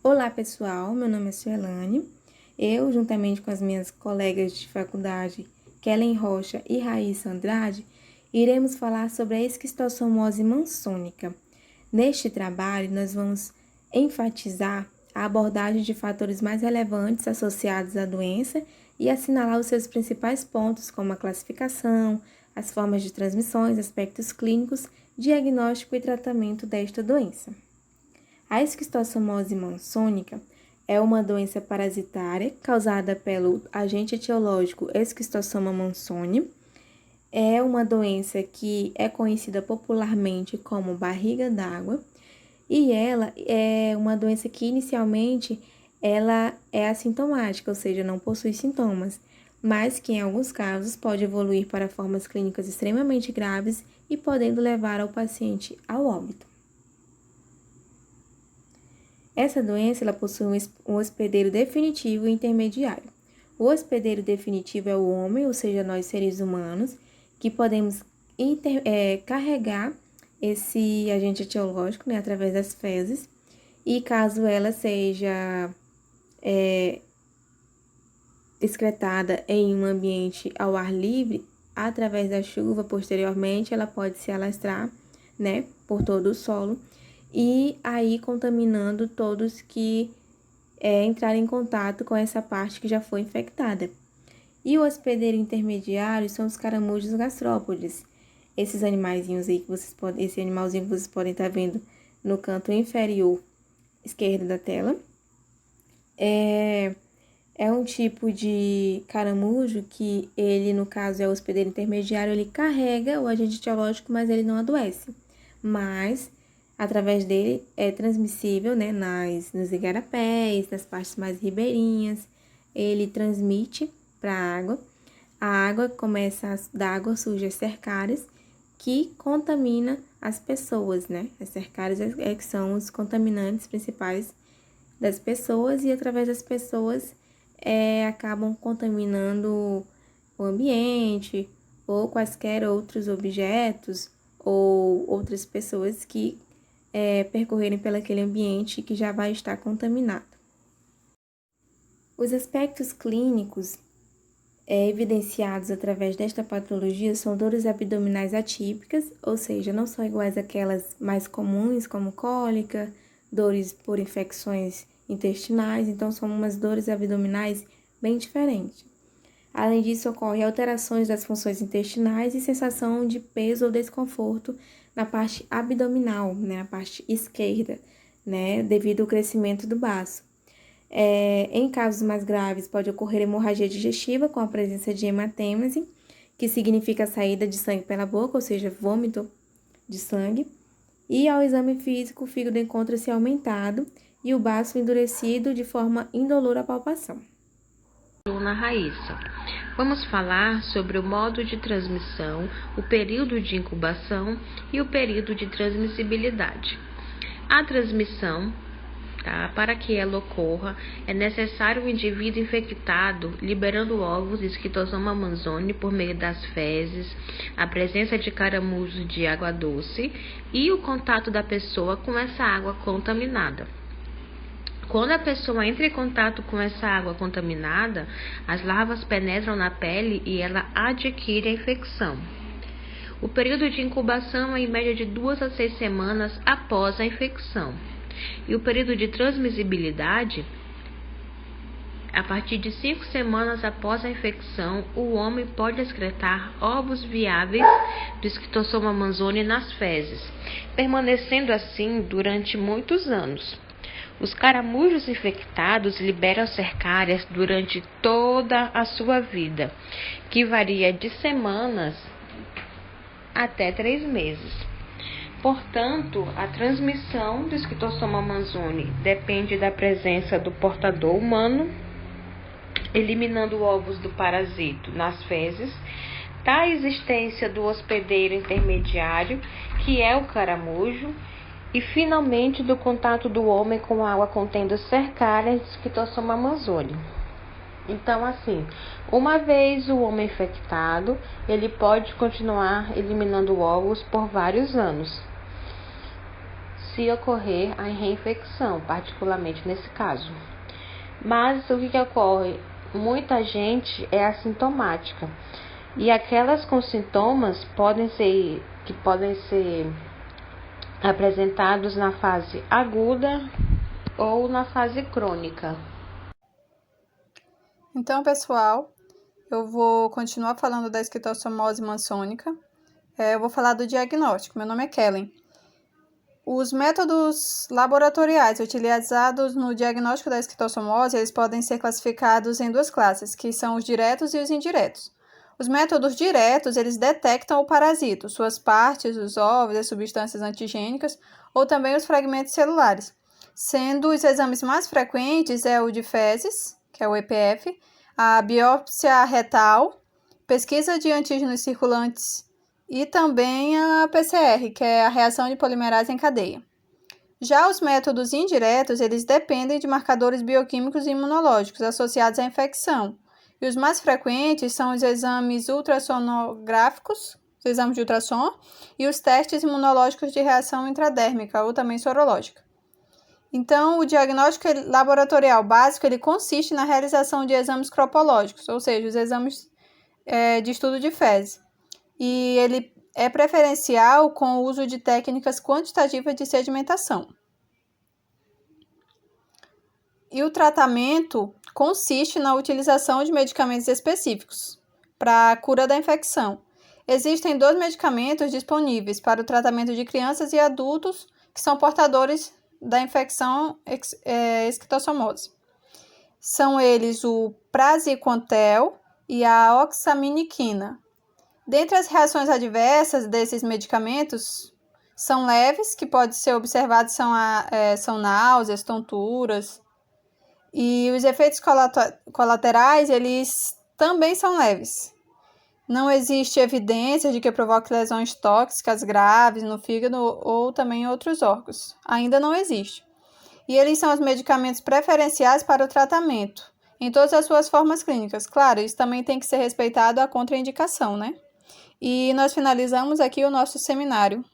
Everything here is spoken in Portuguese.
Olá pessoal, meu nome é Suelane. Eu, juntamente com as minhas colegas de faculdade, Kellen Rocha e Raíssa Andrade, iremos falar sobre a esquistossomose mansônica. Neste trabalho, nós vamos enfatizar a abordagem de fatores mais relevantes associados à doença e assinalar os seus principais pontos, como a classificação, as formas de transmissões, aspectos clínicos, diagnóstico e tratamento desta doença. A esquistossomose mansônica é uma doença parasitária causada pelo agente etiológico Esquistossoma mansoni. É uma doença que é conhecida popularmente como barriga d'água e ela é uma doença que inicialmente ela é assintomática, ou seja, não possui sintomas, mas que em alguns casos pode evoluir para formas clínicas extremamente graves e podendo levar ao paciente ao óbito. Essa doença ela possui um hospedeiro definitivo e intermediário. O hospedeiro definitivo é o homem, ou seja, nós seres humanos, que podemos carregar esse agente etiológico, né, através das fezes, e caso ela seja excretada em um ambiente ao ar livre, através da chuva, posteriormente, ela pode se alastrar, né, por todo o solo, e aí contaminando todos que entrarem em contato com essa parte que já foi infectada. E o hospedeiro intermediário são os caramujos gastrópodes. Esses animaizinhos aí esse animalzinho que vocês podem estar vendo no canto inferior esquerdo da tela. É um tipo de caramujo que ele, no caso, é o hospedeiro intermediário, ele carrega o agente etiológico, mas ele não adoece. Mas através dele é transmissível, né, nos igarapés, nas partes mais ribeirinhas, ele transmite para a água começa da água surge as cercárias, que contamina as pessoas, né, as cercárias que são os contaminantes principais das pessoas e através das pessoas acabam contaminando o ambiente ou quaisquer outros objetos ou outras pessoas que percorrerem pelaquele ambiente que já vai estar contaminado. Os aspectos clínicos evidenciados através desta patologia são dores abdominais atípicas, ou seja, não são iguais àquelas mais comuns, como cólica, dores por infecções intestinais, então são umas dores abdominais bem diferentes. Além disso, ocorrem alterações das funções intestinais e sensação de peso ou desconforto na parte abdominal, né, na parte esquerda, né, devido ao crescimento do baço. Em casos mais graves, pode ocorrer hemorragia digestiva com a presença de hematêmese, que significa saída de sangue pela boca, ou seja, vômito de sangue. E ao exame físico, o fígado encontra-se aumentado e o baço endurecido de forma indolor à palpação. Aluna Raíssa, vamos falar sobre o modo de transmissão, o período de incubação e o período de transmissibilidade. A transmissão, para que ela ocorra, é necessário o indivíduo infectado liberando ovos de Esquistossoma mansoni por meio das fezes, a presença de caramujos de água doce e o contato da pessoa com essa água contaminada. Quando a pessoa entra em contato com essa água contaminada, as larvas penetram na pele e ela adquire a infecção. O período de incubação é em média de 2 a 6 semanas após a infecção. E o período de transmissibilidade, a partir de 5 semanas após a infecção, o homem pode excretar ovos viáveis do Esquistossoma mansoni nas fezes, permanecendo assim durante muitos anos. Os caramujos infectados liberam cercárias durante toda a sua vida, que varia de semanas até 3 meses. Portanto, a transmissão do Esquistossoma mansoni depende da presença do portador humano, eliminando ovos do parasito nas fezes, da existência do hospedeiro intermediário, que é o caramujo, e finalmente do contato do homem com água contendo cercárias de Esquistossoma mansoni. Então, assim, uma vez o homem infectado, ele pode continuar eliminando ovos por vários anos. se ocorrer a reinfecção, particularmente nesse caso. Mas o que ocorre? Muita gente é assintomática e aquelas com sintomas podem ser apresentados na fase aguda ou na fase crônica. Então, pessoal, eu vou continuar falando da esquistossomose mansônica. Eu vou falar do diagnóstico. Meu nome é Kellen. Os métodos laboratoriais utilizados no diagnóstico da esquistossomose, eles podem ser classificados em duas classes, que são os diretos e os indiretos. Os métodos diretos, eles detectam o parasito, suas partes, os ovos, as substâncias antigênicas ou também os fragmentos celulares, sendo os exames mais frequentes o de fezes, que é o EPF, a biópsia retal, pesquisa de antígenos circulantes e também a PCR, que é a reação de polimerase em cadeia. Já os métodos indiretos, eles dependem de marcadores bioquímicos e imunológicos associados à infecção. E os mais frequentes são os exames ultrassonográficos, os exames de ultrassom, e os testes imunológicos de reação intradérmica, ou também sorológica. Então, o diagnóstico laboratorial básico, ele consiste na realização de exames cropológicos, ou seja, os exames de estudo de fezes. E ele é preferencial com o uso de técnicas quantitativas de sedimentação. E o tratamento consiste na utilização de medicamentos específicos para a cura da infecção. Existem 2 medicamentos disponíveis para o tratamento de crianças e adultos que são portadores da infecção esquistossomose. São eles o praziquantel e a oxaminiquina. Dentre as reações adversas desses medicamentos, são leves, que podem ser observados, são náuseas, tonturas, e os efeitos colaterais, eles também são leves. Não existe evidência de que provoque lesões tóxicas graves no fígado ou também em outros órgãos. Ainda não existe. E eles são os medicamentos preferenciais para o tratamento, em todas as suas formas clínicas. Claro, isso também tem que ser respeitado a contraindicação, né? E nós finalizamos aqui o nosso seminário.